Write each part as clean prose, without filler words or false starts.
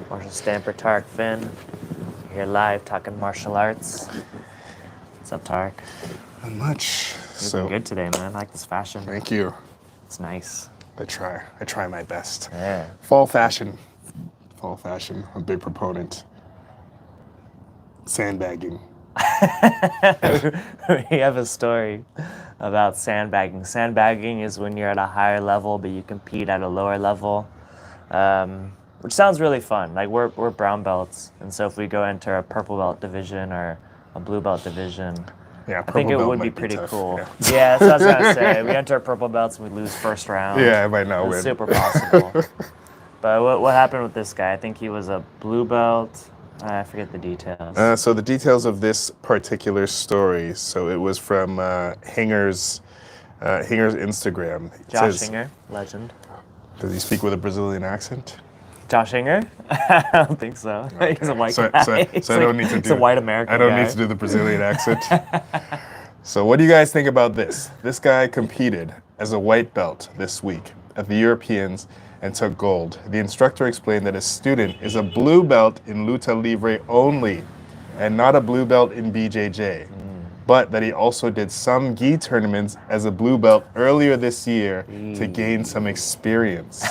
Martial Stamper, Tarek Finn. You're here live talking martial arts. What's up, Tarek? Not much. You're looking good today, man. I like this fashion. Thank you. It's nice. I try my best. Yeah. Fall fashion. I'm a big proponent. Sandbagging. We have a story about sandbagging. Sandbagging is when you're at a higher level, but you compete at a lower level, which sounds really fun. Like we're brown belts, and so if we go into a purple belt division or a blue belt division, Yeah, I think it belt would be might pretty tough. cool. Yeah. Yeah, that's what I was gonna say. We enter purple belts and we lose first round. Yeah, I might not It's win. super possible. But what happened with this guy? I think he was a blue belt. I forget the details. So the details of this particular story. So it was from Hinger's Instagram. It Josh says, Hinger, legend. Does he speak with a Brazilian accent? Josh Hinger? I don't think so. He's a white So guy. I don't need to do. He's a white American I don't guy. need to do the Brazilian accent. So what do you guys think about this? This guy competed as a white belt this week at the Europeans and took gold. The instructor explained that his student is a blue belt in luta livre only and not a blue belt in BJJ, but that he also did some gi tournaments as a blue belt earlier this year to gain some experience.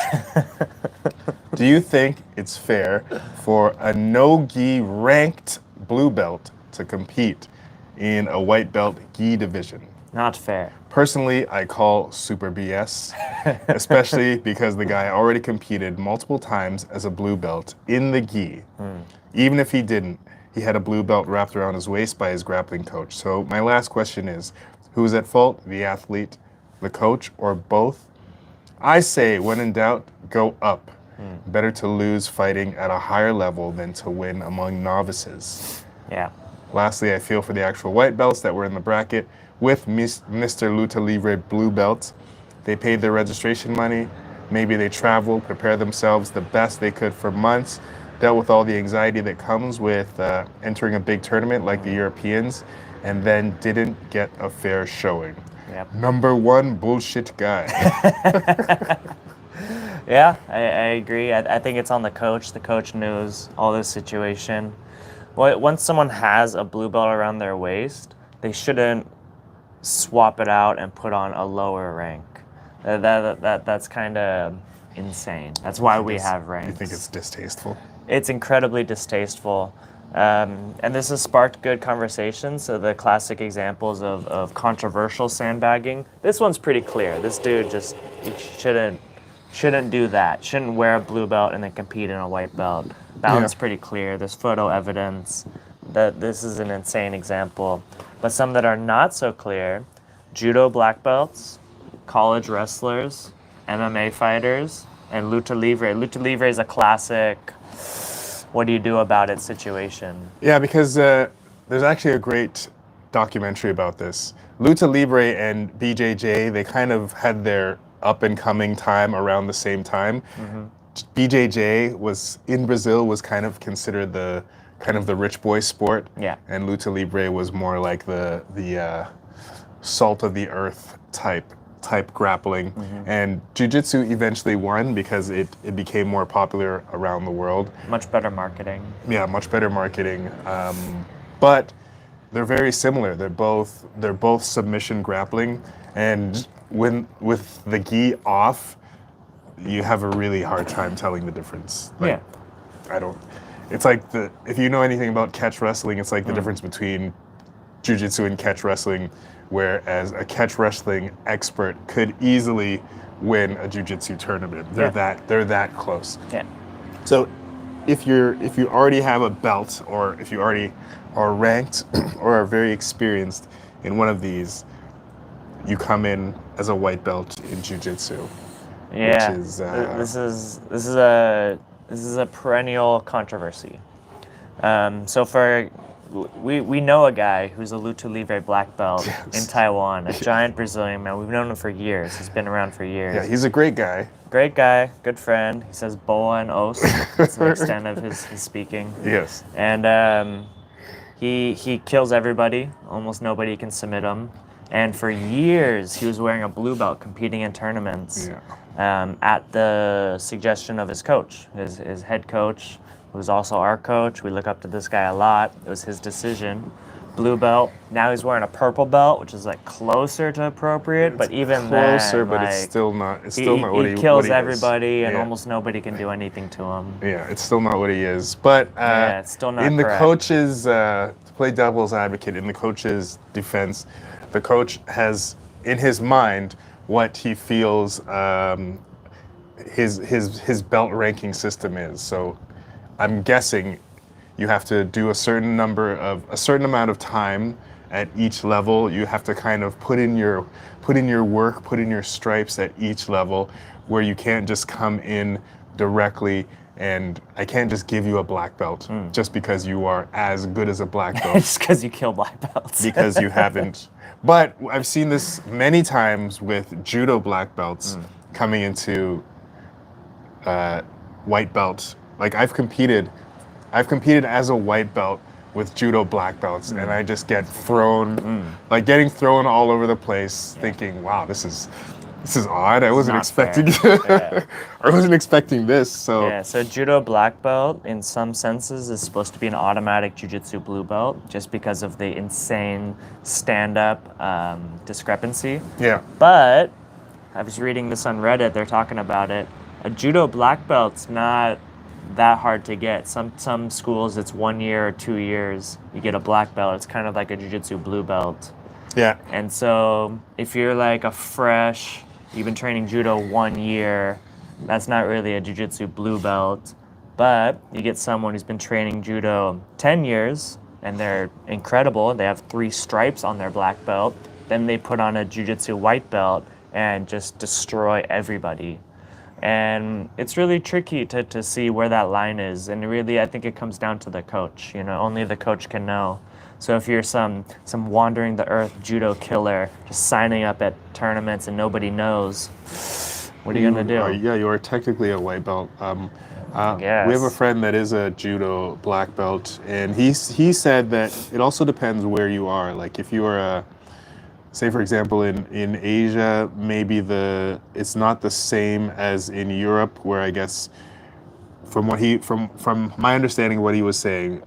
Do you think it's fair for a no-gi ranked blue belt to compete in a white belt gi division? Not fair. Personally, I call super BS, especially because the guy already competed multiple times as a blue belt in the gi. Even if he didn't, he had a blue belt wrapped around his waist by his grappling coach. So my last question is, who's at fault, the athlete, the coach, or both? I say, when in doubt, go up. Better to lose fighting at a higher level than to win among novices. Yeah. Lastly, I feel for the actual white belts that were in the bracket with Mr. Luta Livre blue belts. They paid their registration money. Maybe they traveled, prepared themselves the best they could for months, dealt with all the anxiety that comes with entering a big tournament like the Europeans, and then didn't get a fair showing. Yep. Number one bullshit guy. Yeah, I agree. I think it's on the coach. The coach knows all this situation. Well, once someone has a blue belt around their waist, they shouldn't swap it out and put on a lower rank. That's kind of insane. That's why we have ranks. You think it's distasteful? It's incredibly distasteful. And this has sparked good conversations. So the classic examples of controversial sandbagging. This one's pretty clear. This dude just shouldn't do that. Shouldn't wear a blue belt and then compete in a white belt. That one's pretty clear. There's photo evidence that this is an insane example. But some that are not so clear, judo black belts, college wrestlers, MMA fighters, and luta livre. Luta livre is a classic, what do you do about it situation. Yeah, because there's actually a great documentary about this. Luta Libre and BJJ, they kind of had their up-and-coming time around the same time. BJJ was, in Brazil, was kind of considered the rich boy sport. Yeah. And Luta Libre was more like the salt of the earth type grappling. And jiu-jitsu eventually won because it became more popular around the world. Much better marketing. Yeah, much better marketing. But they're very similar. They're both submission grappling, and with the gi off, you have a really hard time telling the difference. Like, Yeah. It's like if you know anything about catch wrestling, it's like the difference between jiu-jitsu and catch wrestling, whereas a catch wrestling expert could easily win a jiu-jitsu tournament. They're that close. Yeah. So if you already have a belt, or if you already are ranked or are very experienced in one of these, you come in as a white belt in jiu-jitsu. Yeah. Which is This is a perennial controversy. We know a guy who's a luta livre black belt in Taiwan, a giant Brazilian man. We've known him for years. He's been around for years. Yeah, he's a great guy. Great guy, good friend. He says boa and os. That's the extent of his speaking. Yes. And he kills everybody. Almost nobody can submit him. And for years, he was wearing a blue belt competing in tournaments. Yeah. at the suggestion of his coach, his head coach, who was also our coach. We look up to this guy a lot. It was his decision. Blue belt. Now he's wearing a purple belt, which is like closer to appropriate, but even closer, then, but like, it's still not. It's still not what he he kills what he everybody, is. and Yeah. almost nobody can do anything to him. Yeah, it's still not what he is. But Yeah, it's still not in the correct. coach's, to play devil's advocate, in the coach's defense, the coach has in his mind what he feels his belt ranking system is. So I'm guessing you have to do a certain amount of time at each level. You have to kind of put in your work, put in your stripes at each level, where you can't just come in directly and I can't just give you a black belt just because you are as good as a black belt. Just because you kill black belts. Because you haven't. But I've seen this many times with judo black belts coming into white belt. Like I've competed as a white belt with judo black belts, and I just get thrown, like getting thrown all over the place, thinking, "Wow, this is odd. I wasn't expecting. I wasn't expecting this." So yeah, so judo black belt, in some senses, is supposed to be an automatic jiu-jitsu blue belt, just because of the insane stand-up discrepancy. yeah, But I was reading this on Reddit. They're talking about it. A judo black belt's not that hard to get. Some schools it's 1 year or 2 years you get a black belt. It's kind of like a jiu-jitsu blue belt. yeah, And so if you're like you've been training judo 1 year, that's not really a jiu-jitsu blue belt. But you get someone who's been training judo 10 years and they're incredible. They have 3 stripes on their black belt. Then they put on a jiu-jitsu white belt and just destroy everybody. And it's really tricky to see where that line is. And really, I think it comes down to the coach. You know, only the coach can know. So if you're some wandering the earth judo killer, just signing up at tournaments and nobody knows, what are you gonna do? Yeah, you are technically a white belt. Yes. We have a friend that is a judo black belt, and he said that it also depends where you are. Like if you are say for example in Asia, maybe it's not the same as in Europe, where I guess from my understanding what he was saying,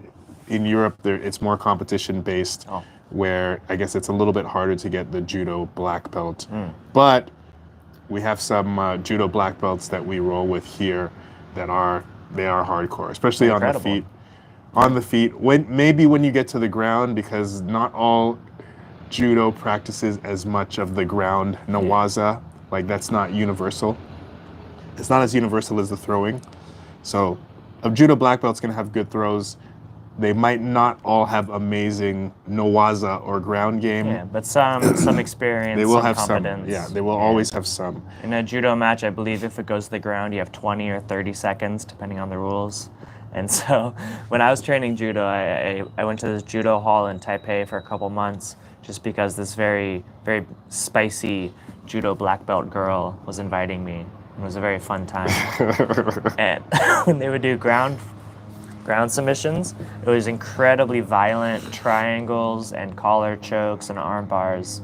in Europe it's more competition based, where I guess it's a little bit harder to get the judo black belt. But we have some judo black belts that we roll with here that are hardcore, especially Incredible. on the feet. On the feet, when you get to the ground, because not all judo practices as much of the ground nawaza. Like that's not universal. It's not as universal as the throwing. So a judo black belt's gonna have good throws. They might not all have amazing nawaza or ground game. Yeah, but some experience, They will some have competence. some. Yeah, they will always have some. In a judo match, I believe if it goes to the ground, you have 20 or 30 seconds, depending on the rules. And so when I was training judo, I went to this judo hall in Taipei for a couple months, just because this very, very spicy judo black belt girl was inviting me. It was a very fun time. And when they would do ground submissions, it was incredibly violent triangles and collar chokes and arm bars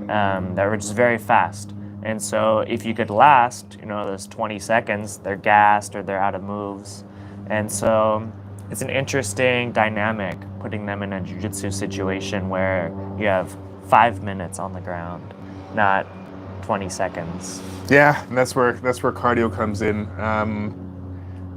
that were just very fast. And so if you could last, those 20 seconds, they're gassed or they're out of moves. And so it's an interesting dynamic putting them in a jiu-jitsu situation where you have 5 minutes on the ground, not 20 seconds. Yeah, and that's where cardio comes in.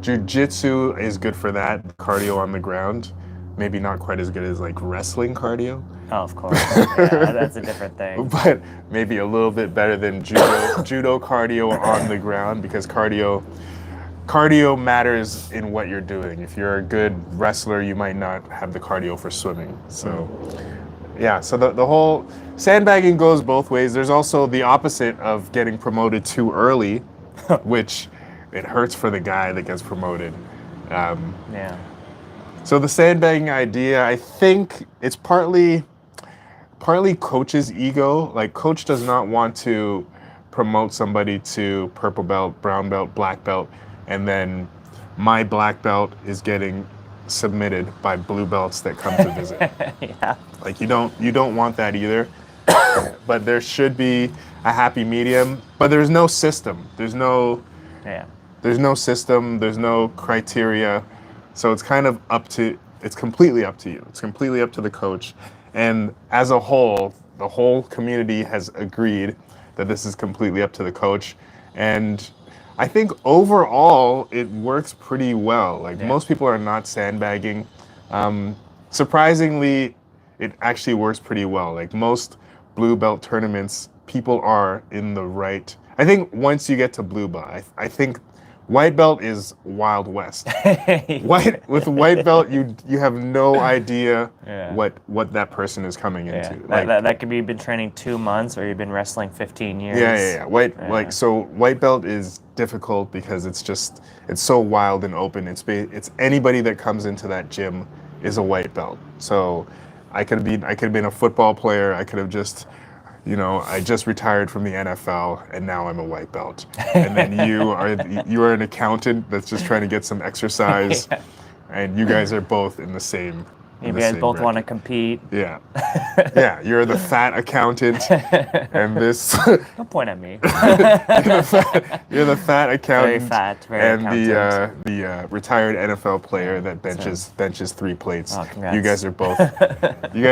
Jiu-jitsu is good for that, cardio on the ground. Maybe not quite as good as like wrestling cardio. Oh, of course. Yeah, that's a different thing. But maybe a little bit better than judo cardio on the ground, because cardio matters in what you're doing. If you're a good wrestler, you might not have the cardio for swimming. So yeah, so the whole sandbagging goes both ways. There's also the opposite of getting promoted too early, which it hurts for the guy that gets promoted. Yeah. So the sandbagging idea, I think it's partly coach's ego. Like coach does not want to promote somebody to purple belt, brown belt, black belt, and then my black belt is getting submitted by blue belts that come to visit. Yeah. Like you don't want that either. but there should be a happy medium. But there's no system. There's no system. There's no criteria. So it's kind of it's completely up to you. It's completely up to the coach. And as a whole, the whole community has agreed that this is completely up to the coach. And I think overall it works pretty well. Like most people are not sandbagging. Surprisingly, it actually works pretty well. Like most blue belt tournaments, people are in the right. I think once you get to blue belt, I think white belt is Wild West. With white belt, you have no idea what that person is coming into. That could be you've been training 2 months or you've been wrestling 15 years. Yeah. White belt is difficult because it's so wild and open. It's anybody that comes into that gym is a white belt. So I could have been a football player. I could have just. I just retired from the NFL and now I'm a white belt. And then you are an accountant that's just trying to get some exercise, and you guys are both in the same. You guys both want to compete. Yeah, yeah. You're the fat accountant, and this. Don't point at me. You're the fat accountant. Very fat, very and accountant. the retired NFL player that benches 3 plates. Oh, congrats. You guys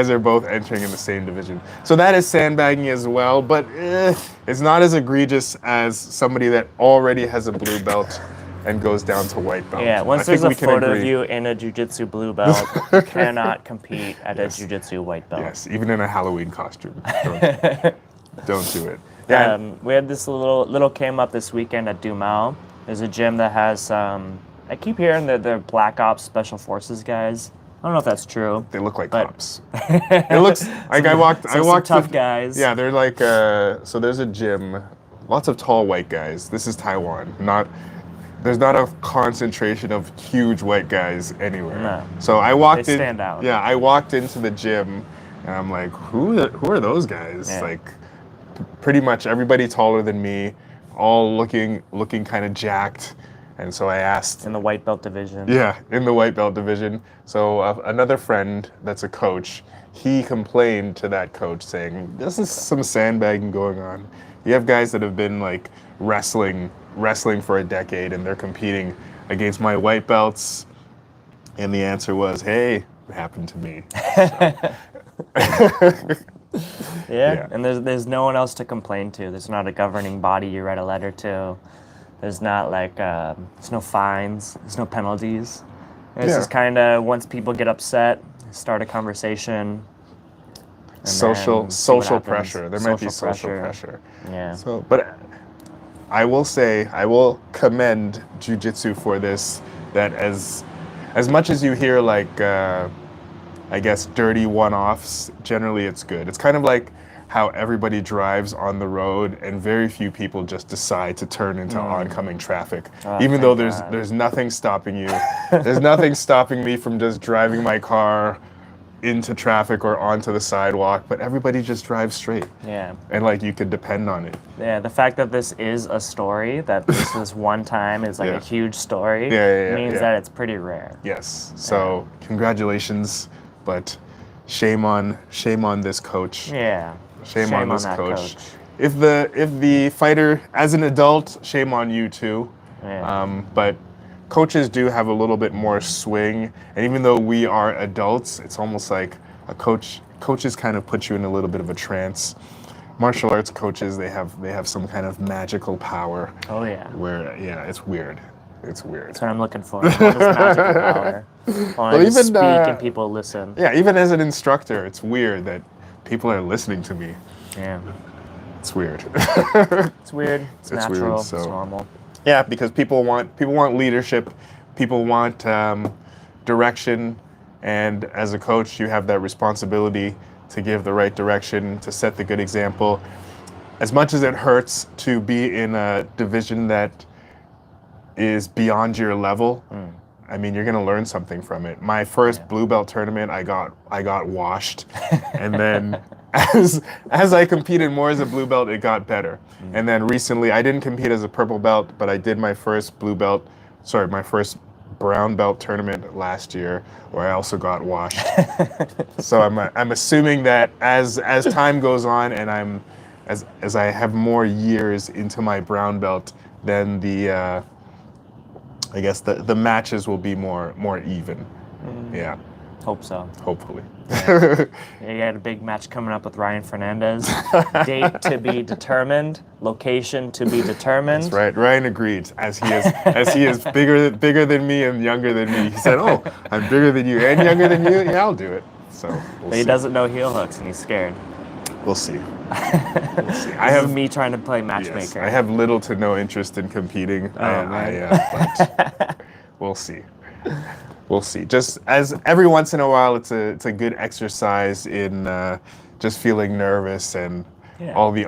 are both entering in the same division. So that is sandbagging as well, but it's not as egregious as somebody that already has a blue belt and goes down to white belt. Yeah, once there's a photo of you in a jiu-jitsu blue belt, you cannot compete at a jiu-jitsu white belt. Yes, even in a Halloween costume. Don't do it. Yeah. We had this little came up this weekend at Dumao. There's a gym that has, I keep hearing that they're Black Ops Special Forces guys. I don't know if that's true. They look like cops. It looks like I walked tough guys. Yeah, they're like, so there's a gym, lots of tall white guys. This is Taiwan, There's not a concentration of huge white guys anywhere. No. So I walked They stand out. Yeah, I walked into the gym, and I'm like, who are those guys? Yeah. Like, pretty much everybody taller than me, all looking kind of jacked. And so I asked. In the white belt division. Yeah, in the white belt division. So another friend that's a coach, he complained to that coach saying, "This is some sandbagging going on. You have guys that have been like wrestling for a decade and they're competing against my white belts." And the answer was, "Hey, it happened to me." Yeah, and there's no one else to complain to. There's not a governing body you write a letter to. There's not like, there's no fines, there's no penalties. It's just kind of, once people get upset, start a conversation. Social pressure. There might be social pressure. Yeah. So, but I will commend jiu-jitsu for this, that as much as you hear like, I guess, dirty one-offs, generally it's good. It's kind of like how everybody drives on the road and very few people just decide to turn into oncoming traffic. Even though there's nothing stopping you. There's nothing stopping me from just driving my car into traffic or onto the sidewalk, but everybody just drives straight. Yeah. And like you could depend on it. Yeah, the fact that this is a story, that this one time is like a huge story, means that it's pretty rare. Yes. So congratulations, but shame on this coach. Yeah. Shame on this coach. If the fighter, as an adult, shame on you too. Yeah. But coaches do have a little bit more swing, and even though we are adults, it's almost like coaches kind of put you in a little bit of a trance. Martial arts coaches, they have some kind of magical power. Oh yeah. Where it's weird. It's weird. That's what I'm looking for. This magical power. I even speak and people listen. Yeah, even as an instructor, it's weird that people are listening to me. Yeah. It's weird. It's weird. It's natural. Weird, so. It's normal. Yeah, because people want leadership, people want direction, and as a coach, you have that responsibility to give the right direction, to set the good example. As much as it hurts to be in a division that is beyond your level, I mean, you're gonna learn something from it. My first blue belt tournament, I got washed, and then as I competed more as a blue belt, it got better. And then recently, I didn't compete as a purple belt, but I did my first brown belt tournament last year where I also got washed. So I'm assuming that as time goes on and as I have more years into my brown belt, then the I guess the matches will be more even. Yeah, Hope so. hopefully. Yeah, you got a big match coming up with Ryan Fernandez. Date to be determined. Location to be determined. That's right. Ryan agreed, as he is bigger than me and younger than me. He said, "Oh, I'm bigger than you and younger than you. Yeah, I'll do it." So we'll But he see. doesn't know heel hooks and he's scared. We'll see. We'll see. I have me trying to play matchmaker. Yes, I have little to no interest in competing. But we'll see. We'll see. Just as every once in a while, it's a good exercise in just feeling nervous and all the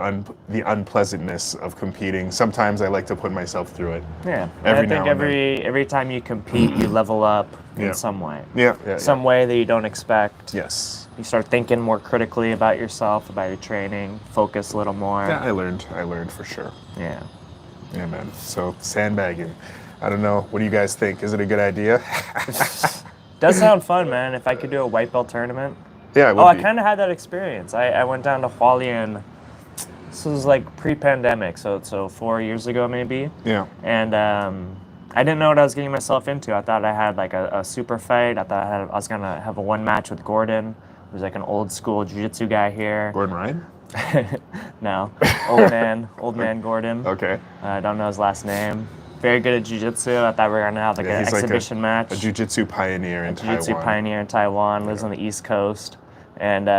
unpleasantness of competing. Sometimes I like to put myself through it. Yeah. Every I now think and then. every time you compete, you level up Yeah. in some way. Yeah. Some way that you don't expect. Yes. You start thinking more critically about yourself, about your training, focus a little more. Yeah, I learned for sure. Yeah. Yeah, man. So sandbagging. I don't know. What do you guys think? Is it a good idea? Does sound fun, man. If I could do a white belt tournament. Yeah, it would Oh, I be. kind of had that experience. I went down to Hualien. This was like pre-pandemic, so 4 years ago maybe. Yeah. And I didn't know what I was getting myself into. I thought I had like a super fight. I thought I was gonna have a one match with Gordon. Who's like an old school jiu-jitsu guy here. Gordon Ryan? No, old man Gordon. Okay. I don't know his last name. Very good at jiu-jitsu. I thought we were gonna have like an he's exhibition match. A jiu-jitsu pioneer in Jiu-jitsu Taiwan. pioneer in Taiwan, lives on the East Coast, and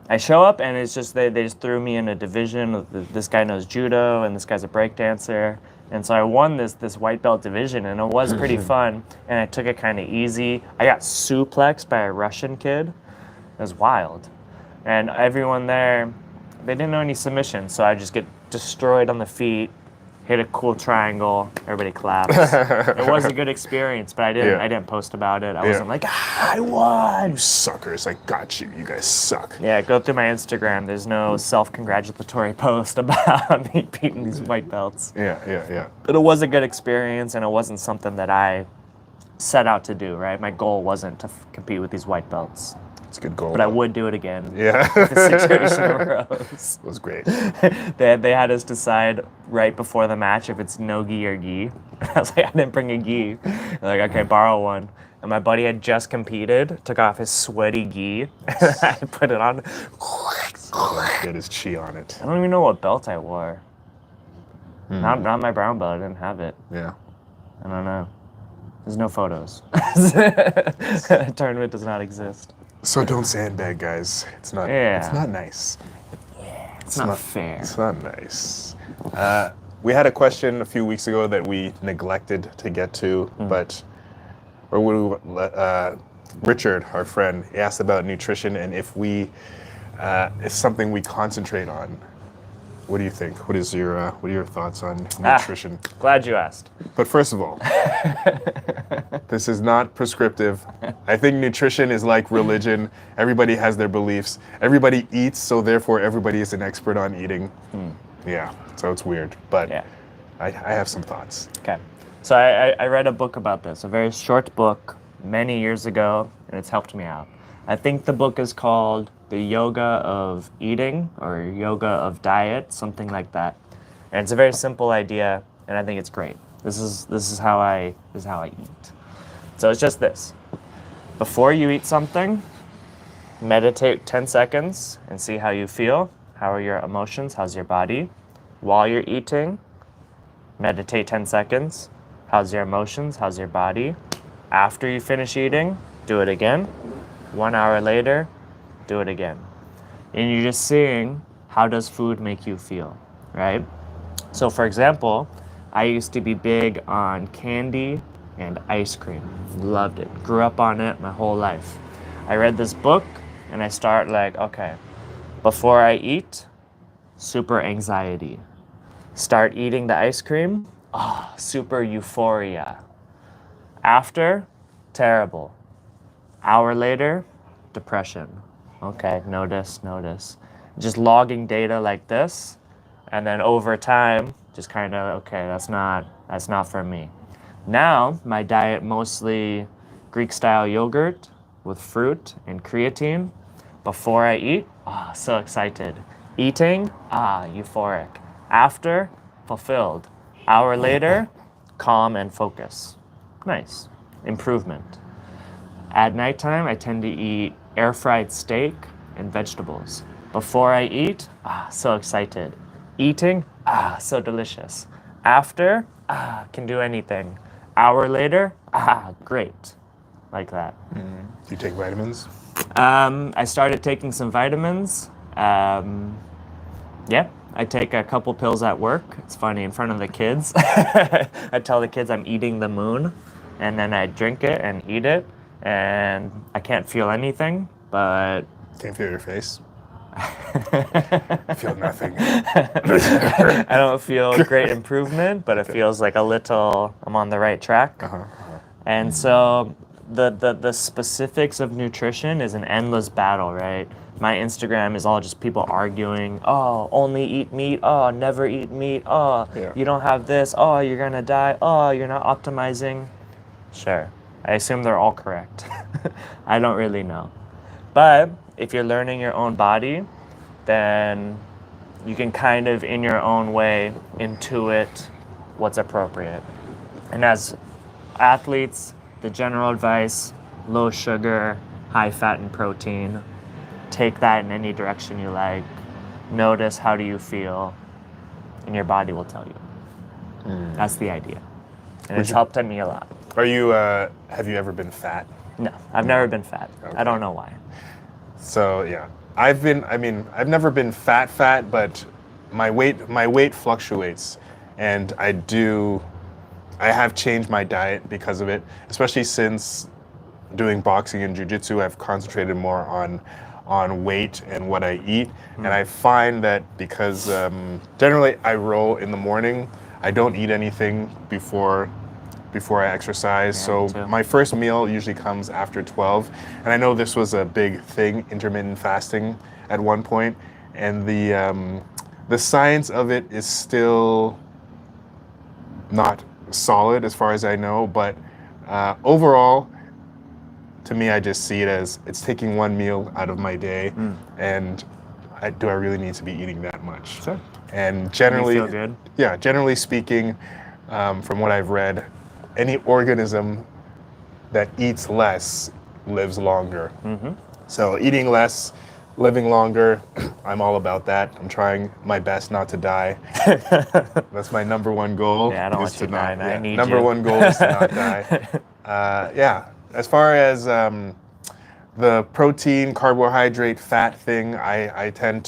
I show up and it's just they just threw me in a division. This guy knows judo and this guy's a breakdancer, and so I won this white belt division and it was pretty fun. And I took it kind of easy. I got suplexed by a Russian kid. It was wild, and everyone there, they didn't know any submissions, so I just get destroyed on the feet. Hit a cool triangle, everybody claps. It was a good experience, but I didn't post about it. I wasn't like, I won. You suckers, I got you. You guys suck. Yeah, go through my Instagram. There's no self-congratulatory post about me beating these white belts. Yeah. But it was a good experience, and it wasn't something that I set out to do, right? My goal wasn't to compete with these white belts. It's a good goal. But I would do it again. Yeah. If the situation arose. It was great. They had us decide right before the match if it's no gi or gi. I was like, I didn't bring a gi. They're like, okay, borrow one. And my buddy had just competed, took off his sweaty gi, I put it on. Get his chi on it. I don't even know what belt I wore. Not my brown belt. I didn't have it. Yeah. I don't know. There's no photos. Tournament does not exist. So don't sandbag, guys. It's not. Yeah. It's not nice. It's not fair. It's not nice. We had a question a few weeks ago that we neglected to get to, Richard, our friend, he asked about nutrition and if it's something we concentrate on. What do you think? What are your thoughts on nutrition? Glad you asked. But first of all, this is not prescriptive. I think nutrition is like religion. Everybody has their beliefs. Everybody eats, so therefore everybody is an expert on eating. Yeah, so it's weird. But Yeah. I have some thoughts. Okay. So I read a book about this, a very short book many years ago, and it's helped me out. I think the book is called The Yoga of Eating or Yoga of Diet, something like that. And it's a very simple idea, and I think it's great. This is how I eat. So it's just this. Before you eat something, meditate 10 seconds and see how you feel. How are your emotions? How's your body? While you're eating, meditate 10 seconds. How's your emotions? How's your body? After you finish eating, do it again. 1 hour later, do it again. And you're just seeing how does food make you feel, right? So for example, I used to be big on candy and ice cream. Loved it. Grew up on it my whole life. I read this book and I start like, okay, before I eat, super anxiety. Start eating the ice cream, super euphoria. After, terrible. Hour later, depression. Okay, notice. Just logging data like this, and then over time, just kind of, okay, that's not for me. Now, my diet mostly Greek-style yogurt with fruit and creatine. Before I eat, so excited. Eating, euphoric. After, fulfilled. Hour later, calm and focus. Nice. Improvement. At nighttime, I tend to eat air-fried steak and vegetables. Before I eat, so excited. Eating, so delicious. After, can do anything. Hour later, great. Like that. Do you take vitamins? I started taking some vitamins. Yeah, I take a couple pills at work. It's funny, in front of the kids. I tell the kids I'm eating the moon, and then I drink it and eat it, and I can't feel anything, but... Can't feel your face? I feel nothing. I don't feel great improvement, but it feels like a little, I'm on the right track. And so the specifics of nutrition is an endless battle, right? My Instagram is all just people arguing, oh, only eat meat, oh, never eat meat, oh, you don't have this, oh, you're gonna die, oh, you're not optimizing. Sure, I assume they're all correct. I don't really know. But if you're learning your own body, then you can kind of, in your own way, intuit what's appropriate. And as athletes, the general advice, low sugar, high fat and protein. Take that in any direction you like. Notice how do you feel, and your body will tell you. That's the idea. And it's helped me a lot. Are you, have you ever been fat? No, I've never been fat. Okay. I don't know why. So yeah, I've never been fat, but my weight fluctuates, and I have changed my diet because of it, especially since doing boxing and jiu-jitsu. I've concentrated more on weight and what I eat, and I find that because generally I roll in the morning, I don't eat anything before I exercise. So my first meal usually comes after 12, and I know this was a big thing, intermittent fasting at one point, and the science of it is still not solid as far as I know, but overall, to me, I just see it as it's taking one meal out of my day, and do I really need to be eating that much? Sure. And generally, You feel good? Yeah, generally speaking, from what I've read, any organism that eats less lives longer. So eating less, living longer, I'm all about that. I'm trying my best not to die. That's my number one goal. Yeah, I don't want you to die, man. I need number you. one goal is to not die. Yeah, as far as the protein, carbohydrate, fat thing, I try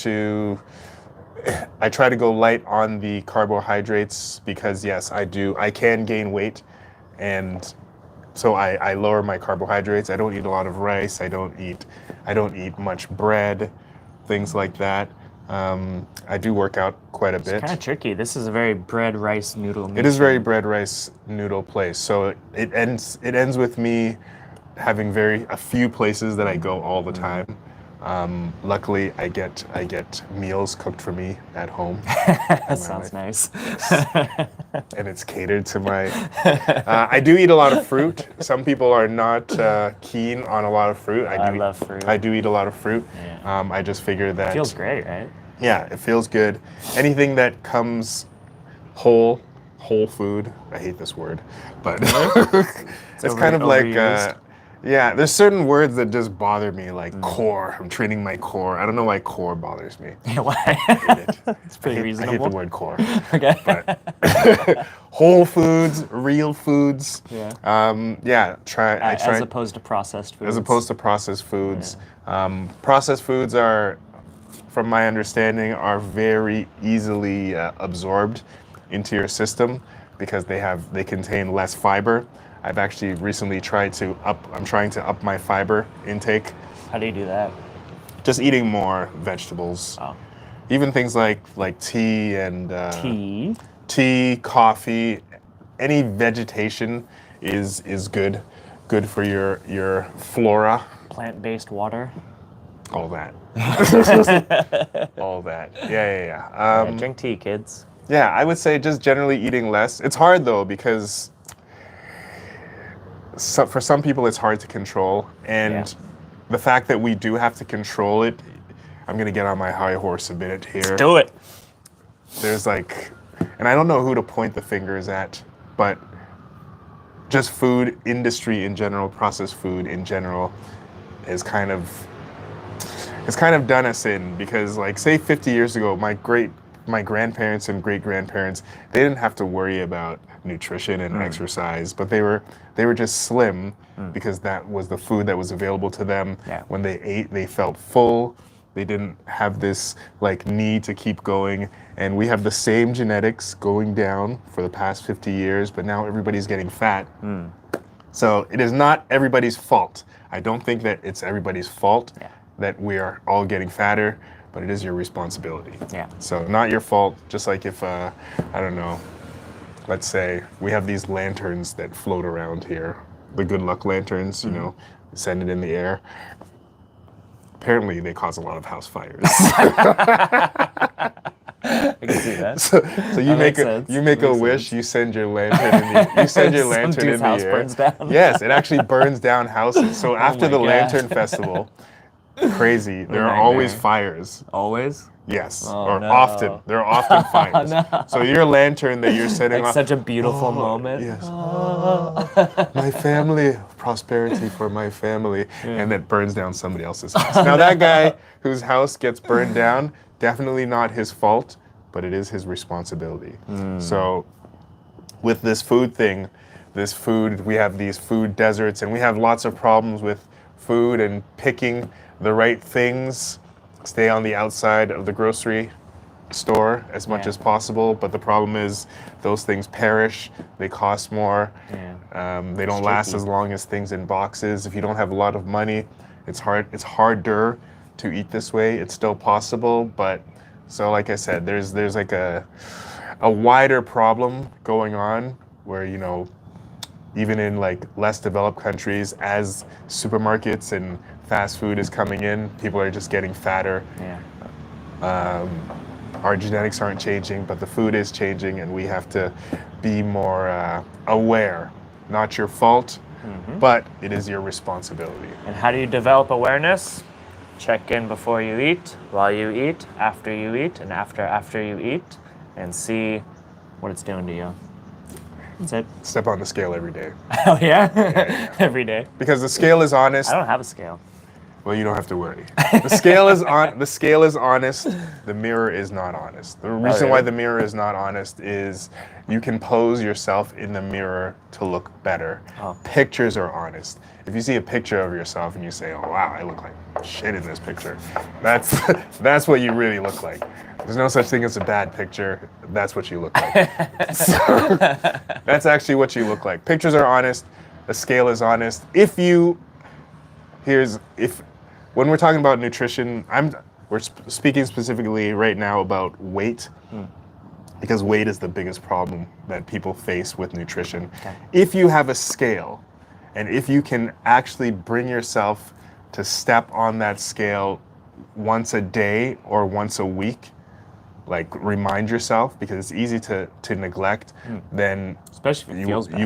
to go light on the carbohydrates because yes, I can gain weight, and so I lower my carbohydrates. I don't eat a lot of rice. I don't eat much bread, things like that. I do work out quite a bit. It's kind of tricky. This is a very bread, rice, noodle. It is very bread, rice, noodle place. So it ends with me having a few places that I go all the time. Luckily, I get meals cooked for me at home. That sounds nice. And it's catered to my... I do eat a lot of fruit. Some people are not keen on a lot of fruit. I love fruit. I do eat a lot of fruit. Yeah. I just figure that... It feels great, right? Yeah, it feels good. Anything that comes whole food. I hate this word, but it's kind of like... yeah, there's certain words that just bother me, like core. I'm training my core. I don't know why core bothers me. Why? I hate it. It's pretty reasonable. I hate the word core. Okay. But whole foods, real foods. Yeah. I try. As opposed to processed foods. As opposed to processed foods. Yeah. Processed foods are, from my understanding, are very easily absorbed into your system because they contain less fiber. I've actually recently I'm trying to up my fiber intake. How do you do that? Just eating more vegetables. Oh. Even things like tea and Tea, coffee, any vegetation is good for your flora. plant-based water. All that. All that. Yeah. Drink tea, kids. Yeah, I would say just generally eating less. It's hard though because for some people it's hard to control, and the fact that we do have to control it, I'm gonna get on my high horse a bit here. Let's do it. There's like, and I don't know who to point the fingers at, but just food industry in general, processed food in general, is kind of done us in, because like say 50 years ago, my grandparents and great grandparents, they didn't have to worry about nutrition and exercise, but they were just slim because that was the food that was available to them. Yeah. When they ate, they felt full. They didn't have this like need to keep going. And we have the same genetics going down for the past 50 years, but now everybody's getting fat. So it is not everybody's fault. I don't think that it's everybody's fault that we are all getting fatter, but it is your responsibility. Yeah. So not your fault, just like if, I don't know, let's say we have these lanterns that float around here, the good luck lanterns, you know, send it in the air. Apparently they cause a lot of house fires. I can see that. So you make a wish, you send your lantern in the house air. burns down. Yes, it actually burns down houses. So after the lantern festival, crazy, there are always fires. Always? Yes, Oh, or no. often. There are often fires. No. So your lantern that you're setting Like off. such a beautiful moment. Yes. My family, prosperity for my family, and that burns down somebody else's house. Now that guy whose house gets burned down, definitely not his fault, but it is his responsibility. So with this food thing, we have these food deserts, and we have lots of problems with food and picking the right things. Stay on the outside of the grocery store as much as possible, but the problem is those things perish, they cost more, they don't last as long as things in boxes. If you don't have a lot of money, it's harder to eat this way. It's still possible, but so like I said, there's like a wider problem going on where, you know, even in like less developed countries, as supermarkets and fast food is coming in, people are just getting fatter. Our genetics aren't changing, but the food is changing, and we have to be more aware. Not your fault, but it is your responsibility. And how do you develop awareness? Check in before you eat, while you eat, after you eat, and after you eat, and see what it's doing to you. That's it. Step on the scale every day. Oh yeah? Every day. Because the scale is honest. I don't have a scale. Well, you don't have to worry. The scale is honest. The mirror is not honest. The reason why the mirror is not honest is you can pose yourself in the mirror to look better. Pictures are honest. If you see a picture of yourself and you say, "Oh wow, I look like shit in this picture," that's what you really look like. There's no such thing as a bad picture. That's what you look like. So, that's actually what you look like. Pictures are honest. The scale is honest. When we're talking about nutrition, we're speaking specifically right now about weight, because weight is the biggest problem that people face with nutrition. Okay. If you have a scale, and if you can actually bring yourself to step on that scale once a day or once a week, like remind yourself, because it's easy to neglect, then especially if it feels bad.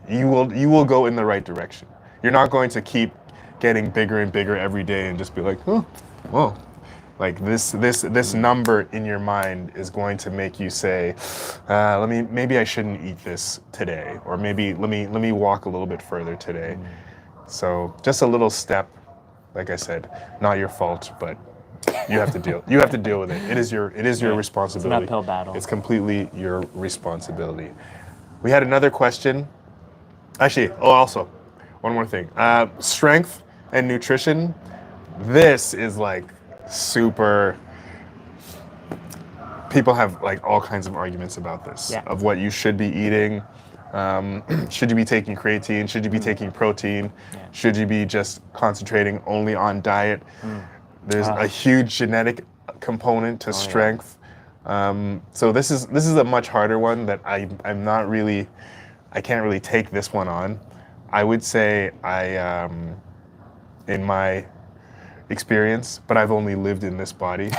you will go in the right direction. You're not going to keep getting bigger and bigger every day and just be like, oh, whoa. Like this number in your mind is going to make you say, maybe I shouldn't eat this today, or maybe let me walk a little bit further today. So just a little step, like I said, not your fault, but you have to deal with it. It is your responsibility. It's an uphill battle. It's completely your responsibility. We had another question. Actually, also one more thing. Strength and nutrition. This is like super. People have like all kinds of arguments about this, of what you should be eating. Should you be taking creatine? Should you be taking protein? Should you be just concentrating only on diet? There's a huge genetic component to strength. So this is a much harder one that I can't really take this one on. I would say in my experience, but I've only lived in this body,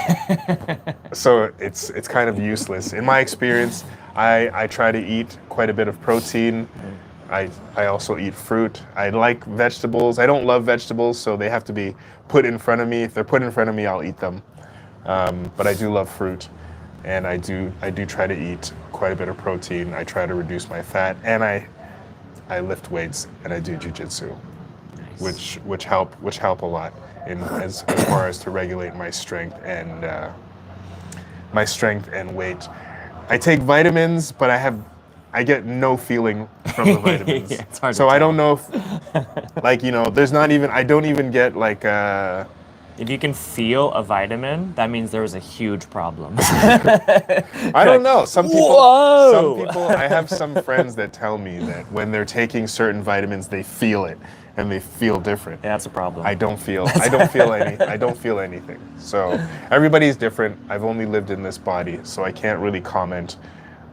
so it's kind of useless. In my experience, I try to eat quite a bit of protein. I also eat fruit. I like vegetables. I don't love vegetables, so they have to be put in front of me. If they're put in front of me, I'll eat them. But I do love fruit, and I do try to eat quite a bit of protein. I try to reduce my fat, and I lift weights, and I do jiu-jitsu, Nice. which help a lot in as far as to regulate my strength and weight. I take vitamins, but I get no feeling from the vitamins. Yeah, it's hard So to I tell. don't know if, like, there's not even, I don't even get like If you can feel a vitamin, that means there was a huge problem. I don't know. Whoa! Some people, I have some friends that tell me that when they're taking certain vitamins, they feel it and they feel different. Yeah, that's a problem. I don't feel anything. So everybody's different. I've only lived in this body, so I can't really comment.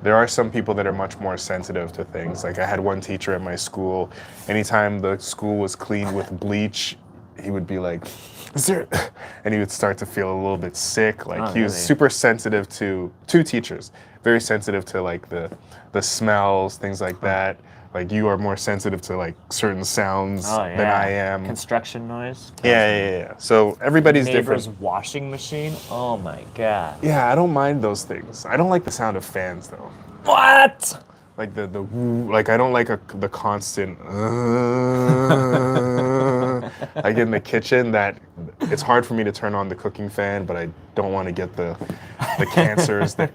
There are some people that are much more sensitive to things. Like I had one teacher at my school, anytime the school was cleaned with bleach, he would be like, "Is there?" And he would start to feel a little bit sick. Like he was really? super sensitive to two teachers, very sensitive to like the smells, things like that. Like you are more sensitive to like certain sounds than I am. Construction noise. Yeah. So everybody's Neighbor's different. washing machine. Oh my god. Yeah, I don't mind those things. I don't like the sound of fans though. What? Like the woo, like I don't like the constant like in the kitchen that it's hard for me to turn on the cooking fan, but I don't want to get the cancers that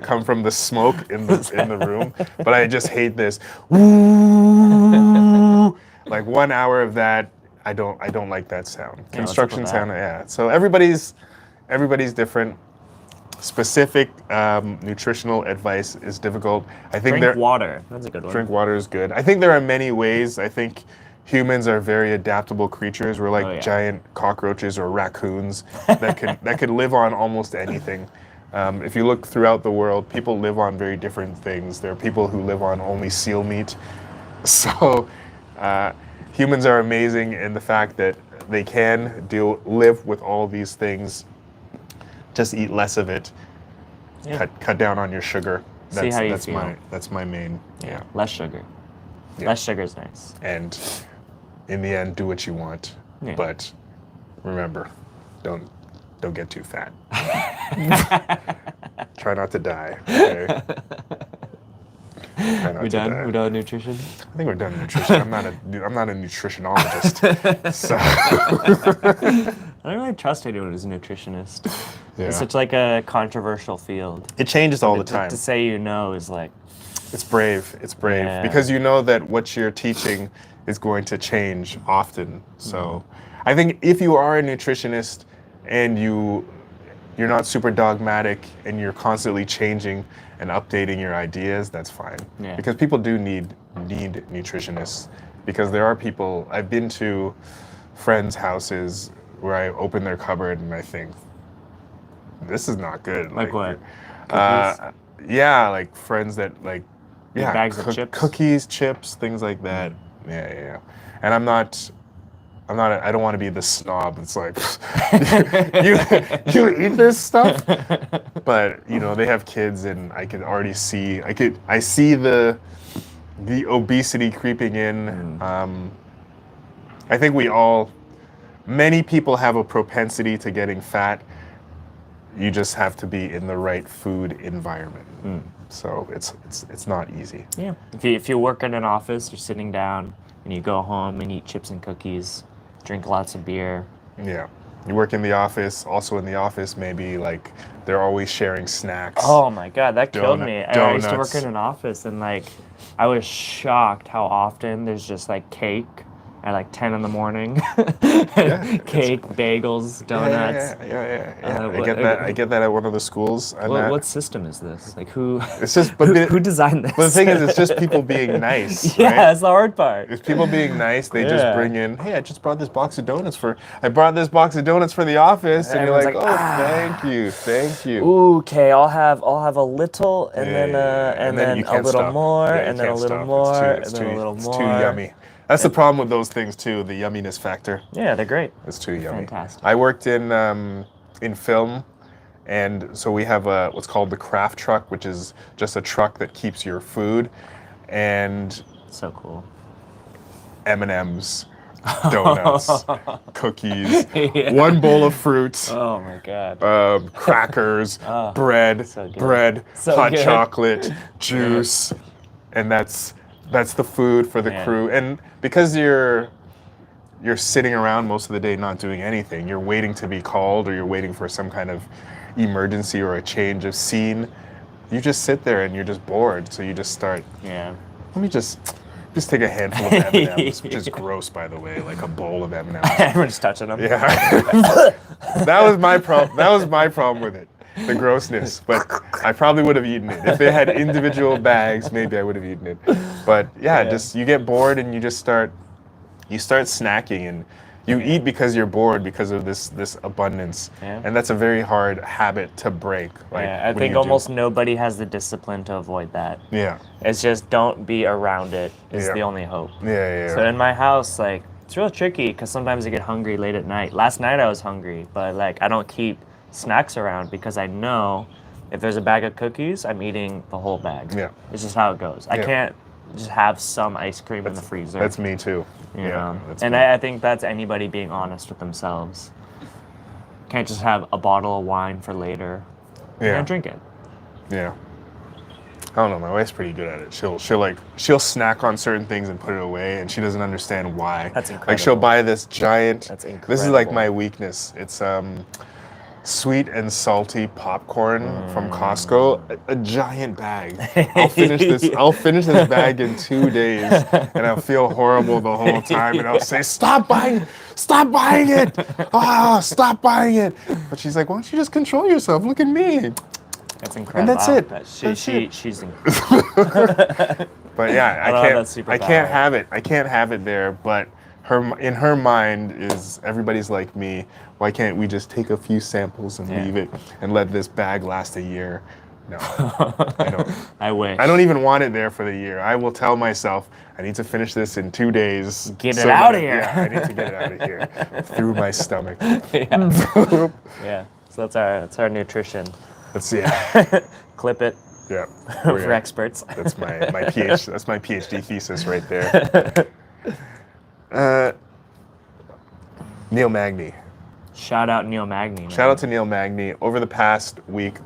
come from the smoke in the room. But I just hate this woo, like 1 hour of that. I don't like that sound. Construction what's up with sound, yeah. So everybody's different. Specific nutritional advice is difficult. I think Drink water. That's a good one. Drink water is good. I think there are many ways. I think humans are very adaptable creatures. We're like giant cockroaches or raccoons that could live on almost anything. If you look throughout the world, people live on very different things. There are people who live on only seal meat. So humans are amazing in the fact that they can live with all these things. Just eat less of it. Yeah. Cut down on your sugar. See how you feel. That's my main. Yeah. Less sugar. Yeah. Less sugar is nice. And in the end, do what you want. Yeah. But remember, don't get too fat. Try not to die. Okay? We done? We're done with nutrition? I think we're done with nutrition. I'm not a nutritionologist. So I don't really trust anyone who's a nutritionist. Yeah. It's such like a controversial field. It changes all the time. To say is like... It's brave. It's brave. Yeah. Because you know that what you're teaching is going to change often. So I think if you are a nutritionist and you're not super dogmatic and you're constantly changing and updating your ideas, that's fine. Yeah. Because people do need nutritionists. Because there are people, I've been to friends' houses where I open their cupboard and I think, this is not good. Like what? Yeah, like friends that like, yeah, bags of chips? Cookies, chips, things like that. Yeah. And I don't want to be the snob. It's like, you eat this stuff? But, they have kids and I could already see, I see the obesity creeping in. I think many people have a propensity to getting fat. You just have to be in the right food environment. So it's not easy. Yeah. If you work in an office, you're sitting down and you go home and eat chips and cookies, drink lots of beer. Yeah. You work in the office, also in the office, maybe like they're always sharing snacks. Oh my God, that killed me. I used to work Donuts. in an office and like, I was shocked how often there's just like cake at like 10 in the morning. Cake, bagels, donuts. Yeah. I get that at one of the schools. What system is this? Like who? It's just, who designed this? But the thing is, it's just people being nice. Yeah, right? that's the hard part. It's people being nice. They just bring in, hey, I brought this box of donuts for the office, and you're like, thank you. Ooh, okay, I'll have a little, and then a little more, and then a little more, and then a little more. It's too yummy. That's the problem with those things too, the yumminess factor. Yeah, they're great. It's too yummy. Fantastic. I worked in film, and so we have what's called the craft truck, which is just a truck that keeps your food. And So cool. M&Ms, donuts, cookies, Yeah. one bowl of fruit, Oh my God. crackers, bread, so good. So hot good. chocolate, juice, and that's the food for the crew. And because you're sitting around most of the day not doing anything, you're waiting to be called or you're waiting for some kind of emergency or a change of scene. You just sit there and you're just bored, so you just start. Yeah. Let me just take a handful of M&Ms, which is gross, by the way, like a bowl of M&Ms. Everyone's touching them. Yeah, that was my problem. That was my problem with it, the grossness. But I probably would have eaten it if they had individual bags. Maybe I would have eaten it. But yeah, just you get bored and you just start snacking and you eat because you're bored because of this abundance, and that's a very hard habit to break. Like, I think almost nobody has the discipline to avoid that. Yeah. It's just don't be around it is the only hope. Yeah. So in my house, like, it's real tricky because sometimes I get hungry late at night. Last night I was hungry, but like I don't keep snacks around because I know if there's a bag of cookies, I'm eating the whole bag. Yeah. It's just how it goes. I can't just have some ice cream in the freezer. That's me too. You know? And I think that's anybody being honest with themselves. Can't just have a bottle of wine for later. Yeah. And drink it. Yeah. I don't know. My wife's pretty good at it. She'll snack on certain things and put it away, and she doesn't understand why. That's incredible. Like she'll buy this giant. That's incredible. This is like my weakness. It's sweet and salty popcorn from Costco, a giant bag. I'll finish this bag in 2 days, and I'll feel horrible the whole time, and I'll say, stop buying it, stop buying it. But she's like, why don't you just control yourself? Look at me. That's incredible. And that's it. She's incredible. But yeah, I can't have it. I can't have it there, but in her mind is everybody's like me. Why can't we just take a few samples and leave it and let this bag last a year? No, I don't. I wish. I don't even want it there for the year. I will tell myself I need to finish this in 2 days. Get it out of here. Yeah, I need to get it out of here through my stomach. Yeah. So that's our nutrition. Let's Clip it. Yeah. For experts. That's my PhD thesis right there. Neil Magny. Shout out Neil Magny. Man. Shout out to Neil Magny. Over the past week,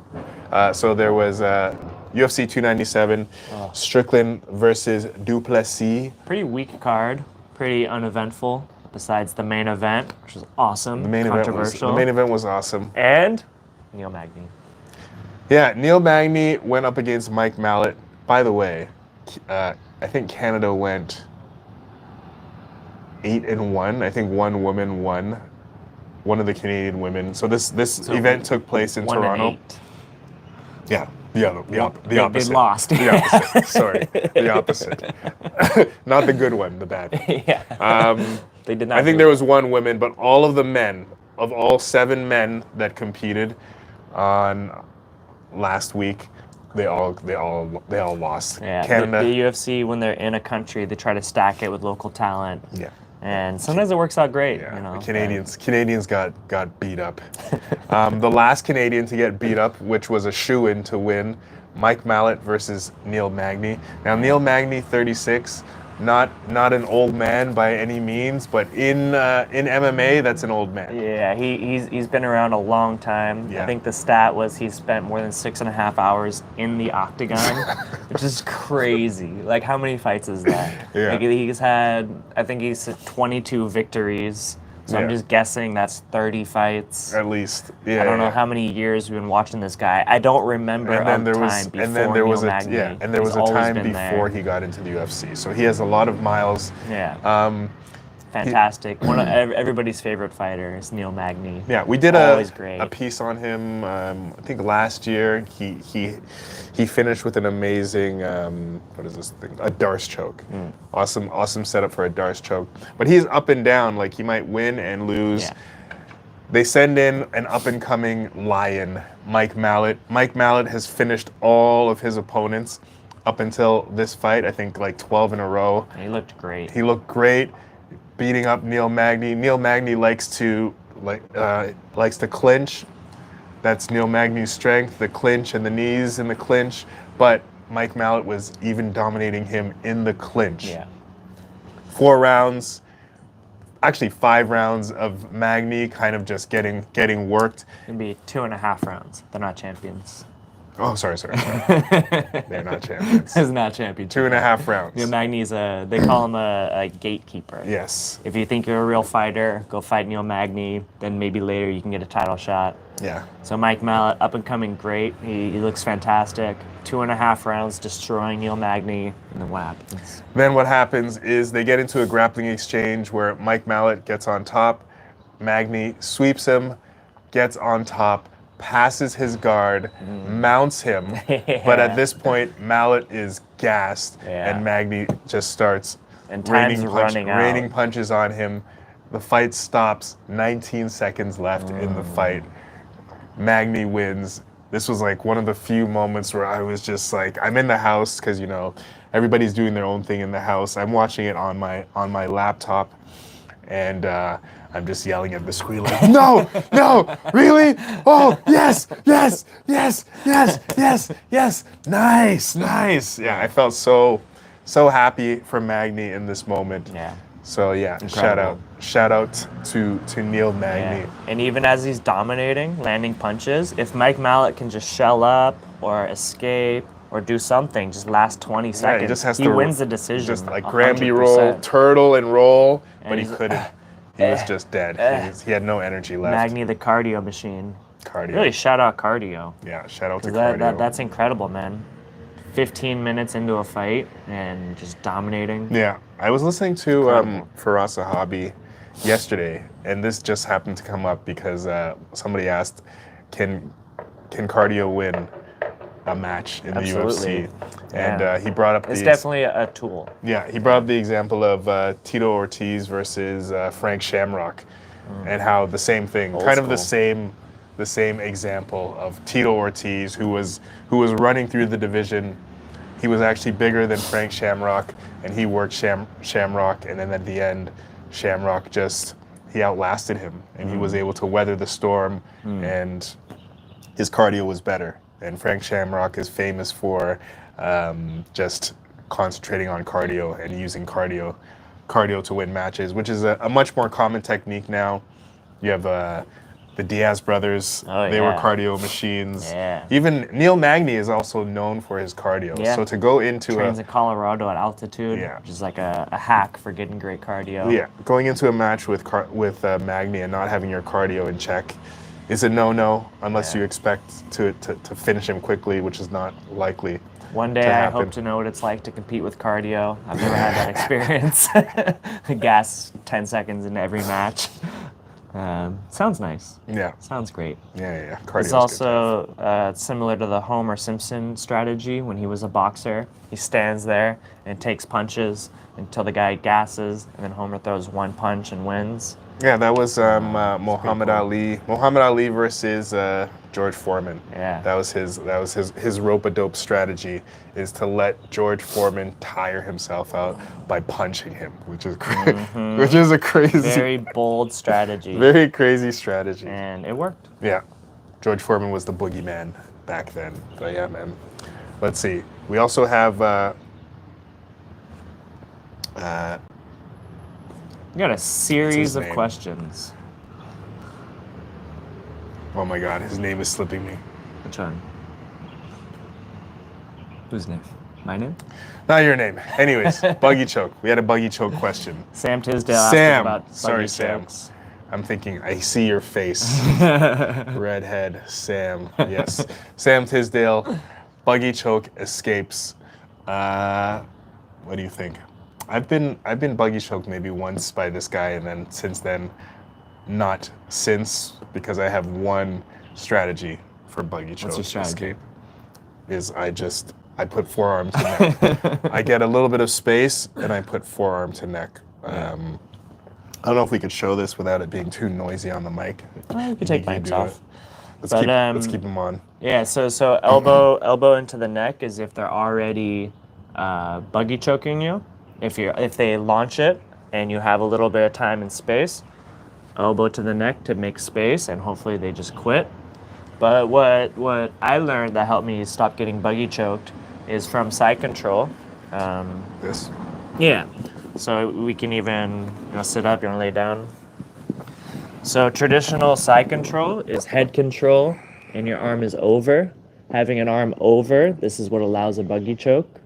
so there was UFC 297, Strickland versus Duplessis. Pretty weak card, pretty uneventful. Besides the main event, which was awesome, controversial. The main event was awesome. And Neil Magny. Yeah, Neil Magny went up against Mike Malott. By the way, I think Canada went 8-1. I think one woman won. One of the Canadian women. So this event took place in Toronto. Yeah, the opposite. They lost. The opposite. Sorry, the opposite. Not the good one, the bad one. Yeah. They did not. I think there was one woman, but all of the men, of all 7 men that competed on last week, they all lost. Yeah. Canada. The UFC, when they're in a country, they try to stack it with local talent. Yeah. And sometimes it works out great. Yeah, you know? the Canadians got beat up. The last Canadian to get beat up, which was a shoo-in to win, Mike Malott versus Neil Magny. Now Neil Magny, 36, not an old man by any means, but in MMA, that's an old man. Yeah, he's been around a long time. Yeah. I think the stat was he spent more than 6.5 hours in the octagon, which is crazy. Like, how many fights is that? Yeah. Like, he's 22 victories. So I'm just guessing that's 30 fights. At least. Yeah. I don't know how many years we've been watching this guy. I don't remember a time before Neil Magny. And there was a time before he got into the UFC. So he has a lot of miles. Yeah. Fantastic. One of everybody's favorite fighter is Neil Magny. Yeah, we did Always great. a piece on him. I think last year he finished with an amazing what is this thing? A Darce choke. Awesome setup for a Darce choke. But he's up and down. Like, he might win and lose. Yeah. They send in an up and coming lion, Mike Malott. Mike Malott has finished all of his opponents up until this fight. I think like 12 in a row. He looked great. He looked great, beating up Neil Magny. Neil Magny likes to clinch. That's Neil Magny's strength, the clinch and the knees and the clinch. But Mike Malott was even dominating him in the clinch. Yeah. 4 rounds, actually 5 rounds of Magny kind of just getting worked. It'd be 2.5 rounds. They're not champions. Oh, sorry. They're not champions. It's not championship. 2.5 rounds. Yeah, Magny's they call him a gatekeeper. Yes. If you think you're a real fighter, go fight Neil Magny. Then maybe later you can get a title shot. Yeah. So Mike Malott, up and coming great. He looks fantastic. 2.5 rounds destroying Neil Magny. And then what happens? Then what happens is they get into a grappling exchange where Mike Malott gets on top. Magny sweeps him, gets on top, passes his guard, mounts him. Yeah. But at this point, Malott is gassed, Yeah. and Magny just starts And time's running out. raining punches on him. The fight stops. 19 seconds left in the fight. Magny wins. This was like one of the few moments where I was just like, I'm in the house because, you know, everybody's doing their own thing in the house. I'm watching it on my laptop, and I'm just yelling at the screen like, no, really? Oh, yes, nice. Yeah, I felt so happy for Magny in this moment. Yeah. So yeah, Incredible. shout out to Neil Magny. Yeah. And even as he's dominating, landing punches, if Mike Malott can just shell up or escape or do something, just last 20 seconds, he just has he to wins the decision. Just like 100%. Granby roll, turtle and roll, but he he's- couldn't. He was just dead. He had no energy left. Magny, the cardio machine. Cardio. Really, shout out cardio. Yeah, shout out to 'Cause cardio. that's incredible, man. 15 minutes into a fight and just dominating. Yeah, I was listening to Incredible. Firas Zahabi yesterday, and this just happened to come up because somebody asked, "Can cardio win a match in Absolutely. the UFC?" And Yeah. he brought up It's the definitely a tool. he brought up the example of Tito Ortiz versus Frank Shamrock, and how the same thing, Old kind of the school. same example of Tito Ortiz, who was running through the division. He was actually bigger than Frank Shamrock, and he worked Shamrock, and then at the end, Shamrock he outlasted him, and he was able to weather the storm, and his cardio was better. And Frank Shamrock is famous for just concentrating on cardio and using cardio to win matches, which is a much more common technique now. You have the Diaz brothers. Oh, they were yeah. cardio machines. Yeah. Even Neil Magny is also known for his cardio. Yeah. So to go into Trains in Colorado at altitude, Yeah. which is like a hack for getting great cardio. going into a match with Magny and not having your cardio in check is a no-no unless Yeah. you expect to finish him quickly, which is not likely. One day to I happen. hope to know what it's like to compete with cardio. I've never had that experience. Gas 10 seconds into every match. Sounds nice. Yeah. Sounds great. Yeah. Cardio. It's also similar to the Homer Simpson strategy when he was a boxer. He stands there and takes punches until the guy gasses, and then Homer throws one punch and wins. Yeah, that was Muhammad cool. Ali. Muhammad Ali versus George Foreman. Yeah. That was his rope-a-dope strategy, is to let George Foreman tire himself out by punching him, which is which is a crazy, Very bold strategy. very crazy strategy. And it worked. Yeah, George Foreman was the boogeyman back then. But yeah, man. Let's see. We also have. You got a series of name? questions. Oh my God, his name is slipping me. Which one? Whose name? My name? Not your name. Anyways, buggy choke. We had a buggy choke question. Sam Tisdale asked Sam. about Sorry, buggy Sam. chokes. I'm thinking, I see your face. Redhead, Sam. Yes. Sam Tisdale, buggy choke escapes. What do you think? I've been buggy choked maybe once by this guy, and then since then, not since, because I have one strategy for buggy choke What's your strategy? escape. Is I put forearm to neck. I get a little bit of space and I put forearm to neck. I don't know if we could show this without it being too noisy on the mic. Well, you can take You mics do off. it. But, Let's keep them on. Yeah, so elbow into the neck is if they're already buggy choking you. If they launch it and you have a little bit of time and space, elbow to the neck to make space, and hopefully they just quit. But what I learned that helped me stop getting buggy choked is from side control. This. Yeah. So we can even sit up, you want to lay down. So traditional side control is head control and your arm is over. Having an arm over, this is what allows a buggy choke.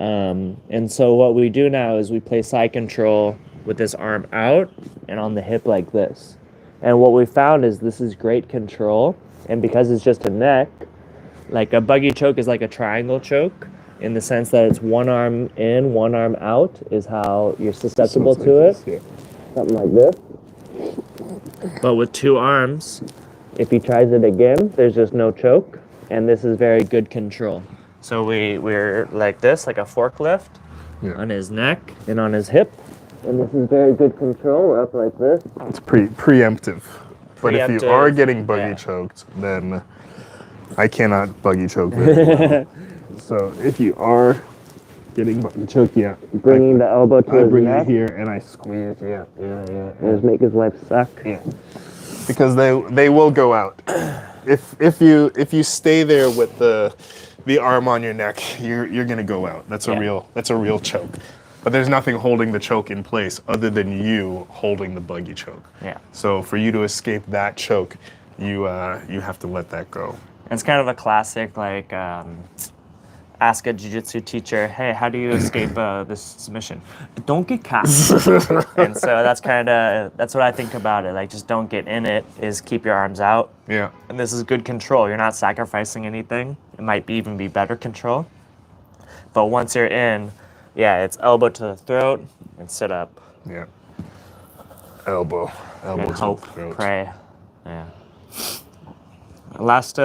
And so what we do now is we play side control with this arm out and on the hip like this. And what we found is this is great control. And because it's just a neck, like a buggy choke is like a triangle choke in the sense that it's one arm in, one arm out is how you're susceptible to it. Yeah. Something like this. But with two arms, if he tries it again, there's just no choke. And this is very good control. So we're like this, like a forklift on his neck and on his hip. And this is very good control. We're up like this. It's preemptive. But if you are getting buggy choked, then I cannot buggy choke very well. So if you are getting buggy choked, Bringing the elbow to his bring neck. it here and I squeeze. Yeah. Just make his life suck. Yeah. Because they will go out. If you stay there with the arm on your neck, you're gonna go out. That's a real choke. But there's nothing holding the choke in place other than you holding the buggy choke. Yeah. So for you to escape that choke, you have to let that go. It's kind of a classic, like, ask a jiu-jitsu teacher, hey, how do you escape this submission? Don't get caught. And so that's what I think about it. Like, just don't get in it, is keep your arms out. Yeah. And this is good control. You're not sacrificing anything. It might even be better control. But once you're in, it's elbow to the throat and sit up. Yeah. Elbow And to hope, the throat. pray. Yeah. Last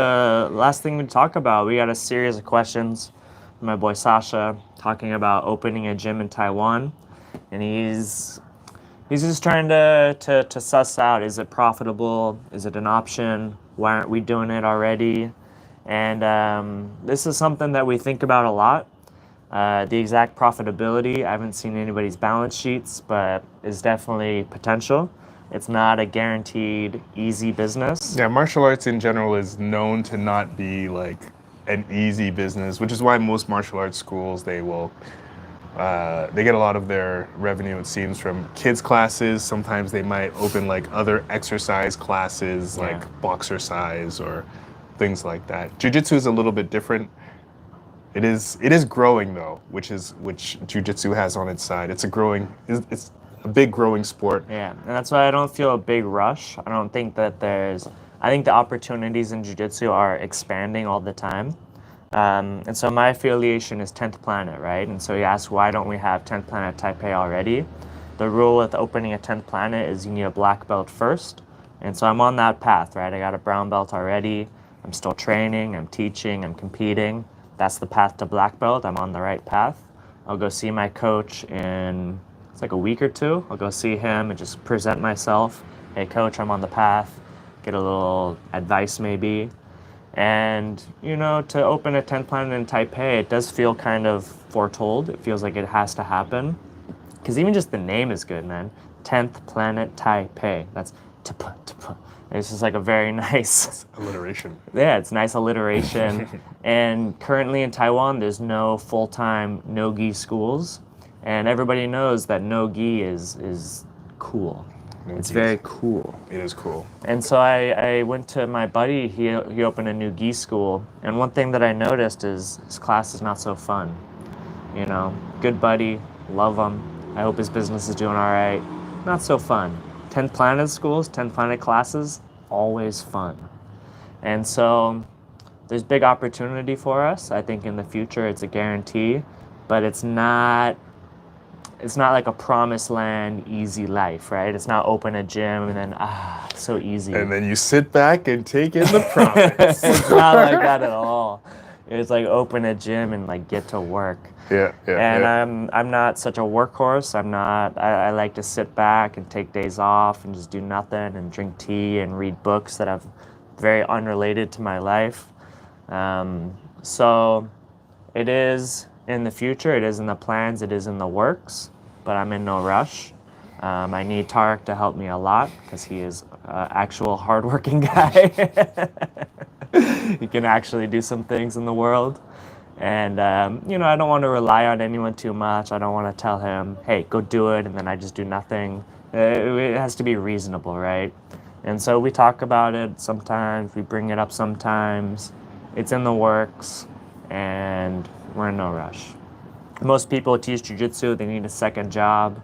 thing we talk about, we got a series of questions from my boy Sasha talking about opening a gym in Taiwan, and he's just trying to suss out, is it profitable? Is it an option? Why aren't we doing it already? And this is something that we think about a lot. The exact profitability, I haven't seen anybody's balance sheets, but is definitely potential. It's not a guaranteed easy business. Yeah, martial arts in general is known to not be like an easy business, which is why most martial arts schools, they get a lot of their revenue, it seems, from kids classes. Sometimes they might open like other exercise classes, like boxercise or things like that. Jiu-jitsu is a little bit different. It is growing though, which jiu-jitsu has on its side. It's a big growing sport. Yeah, and that's why I don't feel a big rush. I don't think that I think the opportunities in jiu-jitsu are expanding all the time. And so my affiliation is 10th Planet, right? And so you ask, why don't we have 10th Planet Taipei already? The rule with opening a 10th Planet is you need a black belt first. And so I'm on that path, right? I got a brown belt already. I'm still training, I'm teaching, I'm competing. That's the path to black belt. I'm on the right path. I'll go see my coach in, it's like a week or two. I'll go see him and just present myself. Hey, coach, I'm on the path. Get a little advice maybe. And, to open a 10th Planet in Taipei, it does feel kind of foretold. It feels like it has to happen. Because even just the name is good, man. 10th Planet Taipei. That's TAIPEI. It's just like a very nice alliteration. Yeah, it's nice alliteration. And currently in Taiwan, there's no full-time no-gi schools. And everybody knows that no-gi is cool. It's very cool. It is cool. And so I went to my buddy, he opened a new gi school. And one thing that I noticed is his class is not so fun. Good buddy, love him. I hope his business is doing all right. Not so fun. 10th Planet schools, 10th Planet classes, always fun. And so there's big opportunity for us. I think in the future it's a guarantee, but it's not like a promised land, easy life, right? It's not open a gym and then, it's so easy. And then you sit back and take in the profits. It's not like that at all. It's like open a gym and like get to work. Yeah. I'm not such a workhorse. I like to sit back and take days off and just do nothing and drink tea and read books that are very unrelated to my life. So it is in the future, it is in the plans, it is in the works, but I'm in no rush. I need Tarek to help me a lot because he is an actual hardworking guy. He can actually do some things in the world. And, I don't want to rely on anyone too much. I don't want to tell him, hey, go do it, and then I just do nothing. It has to be reasonable, right? And so we talk about it sometimes. We bring it up sometimes. It's in the works, and we're in no rush. Most people who teach jiu-jitsu, they need a second job.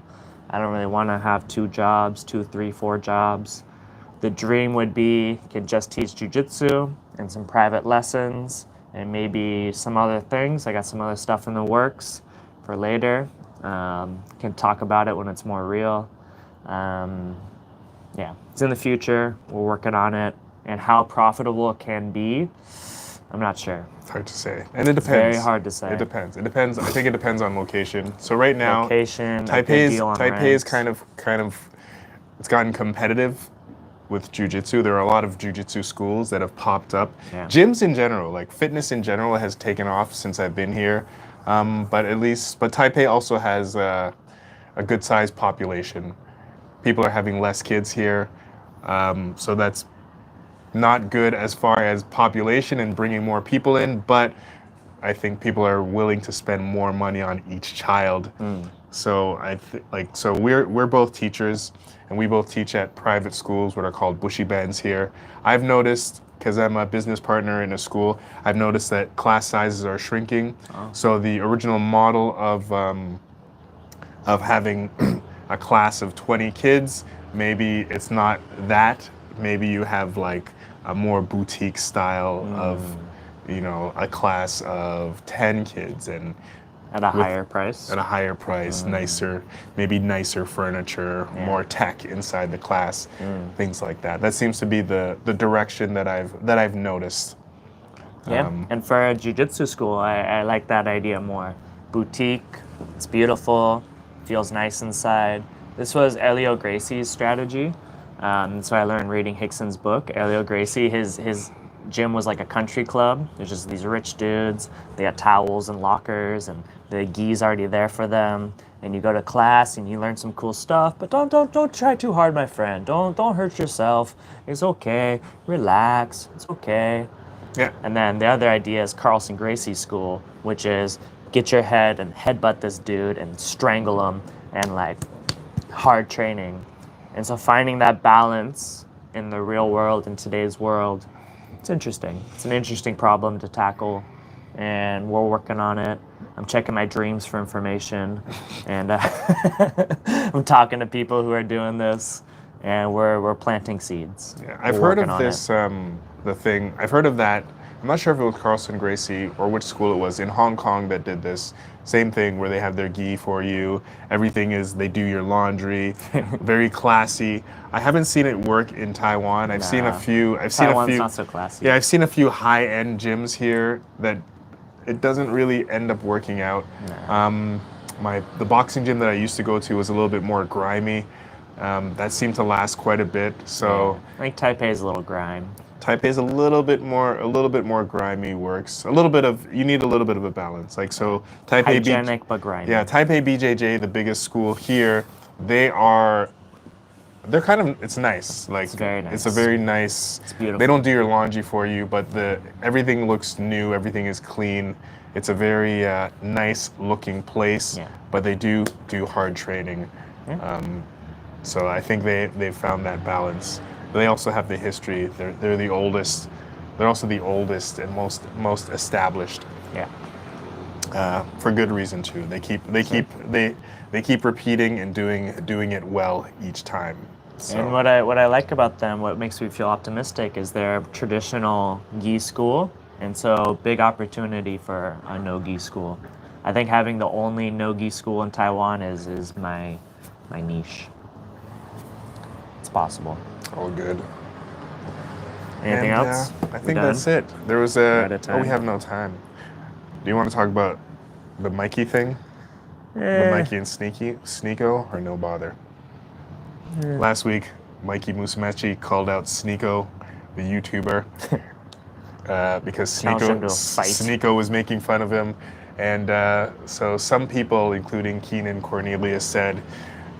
I don't really want to have 2 jobs, 2, 3, 4 jobs. The dream would be you can just teach jiu-jitsu and some private lessons and maybe some other things. I got some other stuff in the works for later. Can talk about it when it's more real. It's in the future. We're working on it. And how profitable it can be, I'm not sure. It's hard to say. And it depends. Very hard to say. It depends. It depends. I think it depends on location. So right now, location, Taipei's kind of, it's gotten competitive with jiu-jitsu. There are a lot of jiu-jitsu schools that have popped up. Yeah. Gyms in general, like fitness in general, has taken off since I've been here. But Taipei also has a good-sized population. People are having less kids here, so that's not good as far as population and bringing more people in, but I think people are willing to spend more money on each child. So we're both teachers, and we both teach at private schools, what are called bushy bands here. I've noticed, because I'm a business partner in a school, I've noticed that class sizes are shrinking. So the original model of having a class of 20 kids, maybe it's not that. Maybe you have like a more boutique style of, a class of 10 kids and at a higher price. At a higher price, nicer furniture, more tech inside the class, things like that. That seems to be the direction that I've noticed. Yeah, and for a jiu-jitsu school, I like that idea more. Boutique, it's beautiful, feels nice inside. This was Elio Gracie's strategy. So I learned reading Hickson's book. Elio Gracie, his gym was like a country club. There's just these rich dudes. They got towels and lockers, and the gi's already there for them. And you go to class and you learn some cool stuff. But don't try too hard, my friend. Don't hurt yourself. It's okay. Relax. It's okay. Yeah. And then the other idea is Carlson Gracie's school, which is get your head and headbutt this dude and strangle him and like hard training. And so finding that balance in the real world, in today's world, it's interesting. It's an interesting problem to tackle, and we're working on it. I'm checking my dreams for information, and I'm talking to people who are doing this, and we're planting seeds. Yeah, I've heard of this, I've heard of that. I'm not sure if it was Carlson Gracie or which school it was in Hong Kong that did this. Same thing where they have their gi for you. Everything is, they do your laundry, very classy. I haven't seen it work in Taiwan. I've seen a few. Taiwan's not so classy. Yeah, I've seen a few high-end gyms here that it doesn't really end up working out. No. The boxing gym that I used to go to was a little bit more grimy. That seemed to last quite a bit. So I think Taipei's a little grime. Taipei's a little bit more grimy works. You need a little bit of a balance. Like so Taipei hygienic but grimy. Yeah, Taipei BJJ, the biggest school here, it's nice. Like it's very nice. It's a very nice. It's beautiful. They don't do your laundry for you, but everything looks new, everything is clean. It's a very nice looking place. Yeah. But they do hard training. Yeah. So I think they've found that balance. They also have the history. They're the oldest. They're also the oldest and most established. Yeah. For good reason too. They keep repeating and doing it well each time. So. And what I like about them, what makes me feel optimistic, is they're a traditional gi school, and so big opportunity for a no gi school. I think having the only no gi school in Taiwan is my niche. It's possible. All good. Anything else? I think that's it. There was we have no time. Do you want to talk about the Mikey thing? The Mikey and Sneako, or no bother? Last week, Mikey Musumeci called out Sneako, the YouTuber, because Sneako was making fun of him. And so some people, including Keenan Cornelius, said,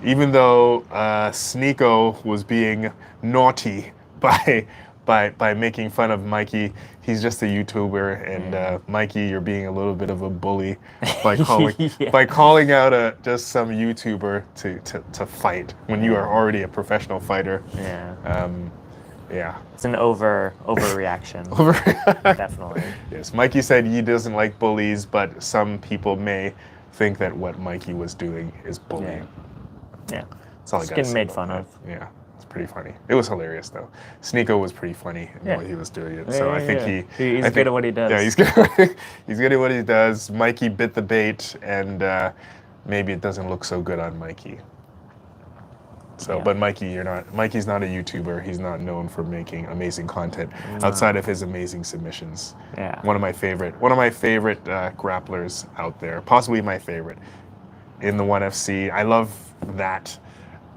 even though Sneako was being naughty by by making fun of Mikey. He's just a YouTuber, and Mikey, you're being a little bit of a bully by calling by calling out just some YouTuber to fight when you are already a professional fighter. Yeah. Yeah. It's an overreaction. Definitely. Yes. Mikey said he doesn't like bullies, but some people may think that what Mikey was doing is bullying. Yeah. That's all I Just got. getting made fun of. Yeah. It's pretty funny. It was hilarious though. Sneako was pretty funny in what he was doing. So I think he's good at what he does. Yeah, he's good at what he does. Mikey bit the bait, and maybe it doesn't look so good on Mikey. So, but Mikey's not a YouTuber. He's not known for making amazing content outside of his amazing submissions. Yeah. One of my favorite grapplers out there, possibly my favorite in the 1FC. I love that.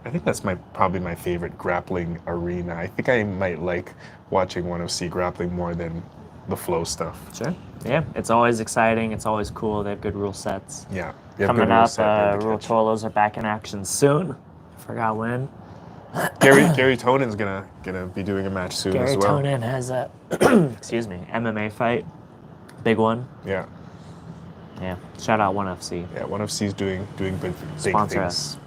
I think that's probably my favorite grappling arena. I think I might like watching 1FC grappling more than the flow stuff. Sure. Yeah, it's always exciting. It's always cool. They have good rule sets. Yeah. Coming up, Rule Tolos are back in action soon. Forgot when. Gary Tonen's gonna be doing a match soon as well. Gary Tonen has a excuse me, MMA fight. Big one. Yeah. Yeah. Shout out 1FC. Yeah, 1FC's doing big Sponsor things. us.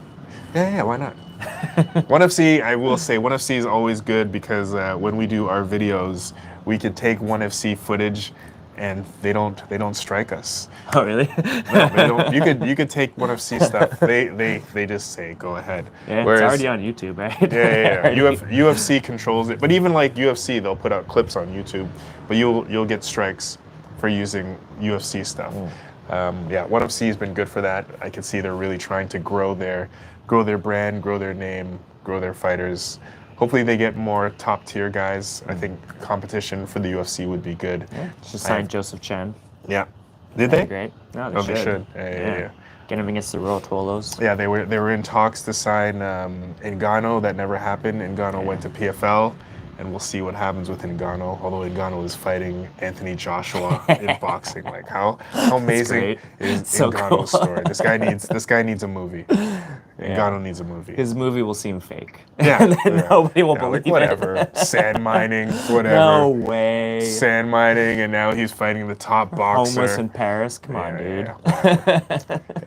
Yeah, why not? 1FC, I will say 1FC is always good because when we do our videos, we could take 1FC footage and they don't strike us. Oh really? No, they don't. You could take 1FC stuff. They just say go ahead. Yeah, Whereas, it's already on YouTube, right? Yeah. UFC controls it, but even like UFC, they'll put out clips on YouTube, but you'll get strikes for using UFC stuff. 1FC has been good for that. I can see they're really trying to grow their brand, grow their name, grow their fighters. Hopefully they get more top tier guys. I think competition for the UFC would be good. Yeah. Just signed Joseph Chen. Yeah. Did they? Great. No, They should. Yeah. Get him against the Rule Tolos. Yeah, they were in talks to sign Ngannou. That never happened. Ngannou went to PFL, and we'll see what happens with Ngannou. Although Ngannou is fighting Anthony Joshua in boxing, like how amazing is so Ngannou's cool. story? This guy needs a movie. Ngannou needs a movie. His movie will seem fake. Yeah, And then nobody will believe like, whatever. it. Sand mining, whatever. No way. Sand mining, and now he's fighting the top boxer. Homeless in Paris. Come on, dude. Yeah,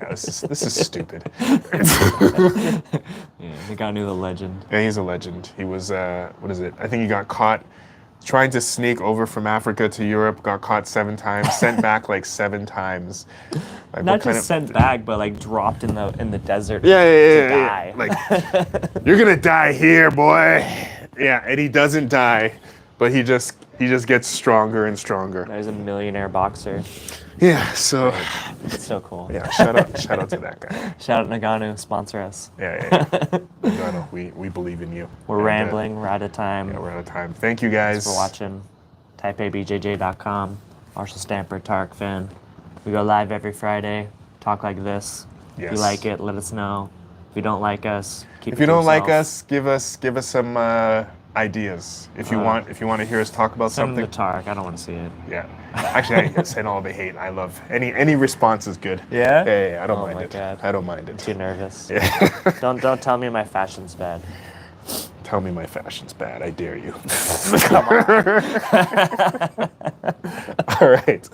this is stupid. Ngannou the legend. Yeah, he's a legend. He was, what is it? I think he got caught trying to sneak over from Africa to Europe, got caught 7 times, sent back like 7 times. Like, Not just sent back, but like dropped in the desert to die. Like, you're gonna die here, boy. Yeah, and he doesn't die, but he just gets stronger and stronger. There's a millionaire boxer. Yeah, so It's so cool. yeah, shout out to that guy. Shout out Ngannou, sponsor us. Yeah. No, we believe in you. We're rambling, we're out of time. Yeah, we're out of time. Thank you guys Thanks for watching. TAIPEIBJJ.com. Marshall Stamper, Tarek Finn. We go live every Friday. Talk like this. If you like it, let us know. If you don't like us, keep it If you to don't like yourself. us, give us some ideas. If you want to hear us talk about Send them something. to Tarek. I don't want to see it. Yeah. Actually, I send all the hate. I love any response is good. Yeah? Yeah. I don't Oh mind my it. God. I don't mind it. Too nervous. Yeah. Don't tell me my fashion's bad. Tell me my fashion's bad. I dare you. Come on. All right.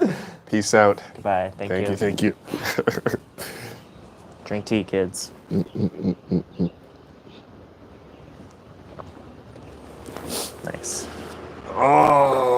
Peace out. Goodbye. Thank you. Thank you. Drink tea, kids. Nice. Oh.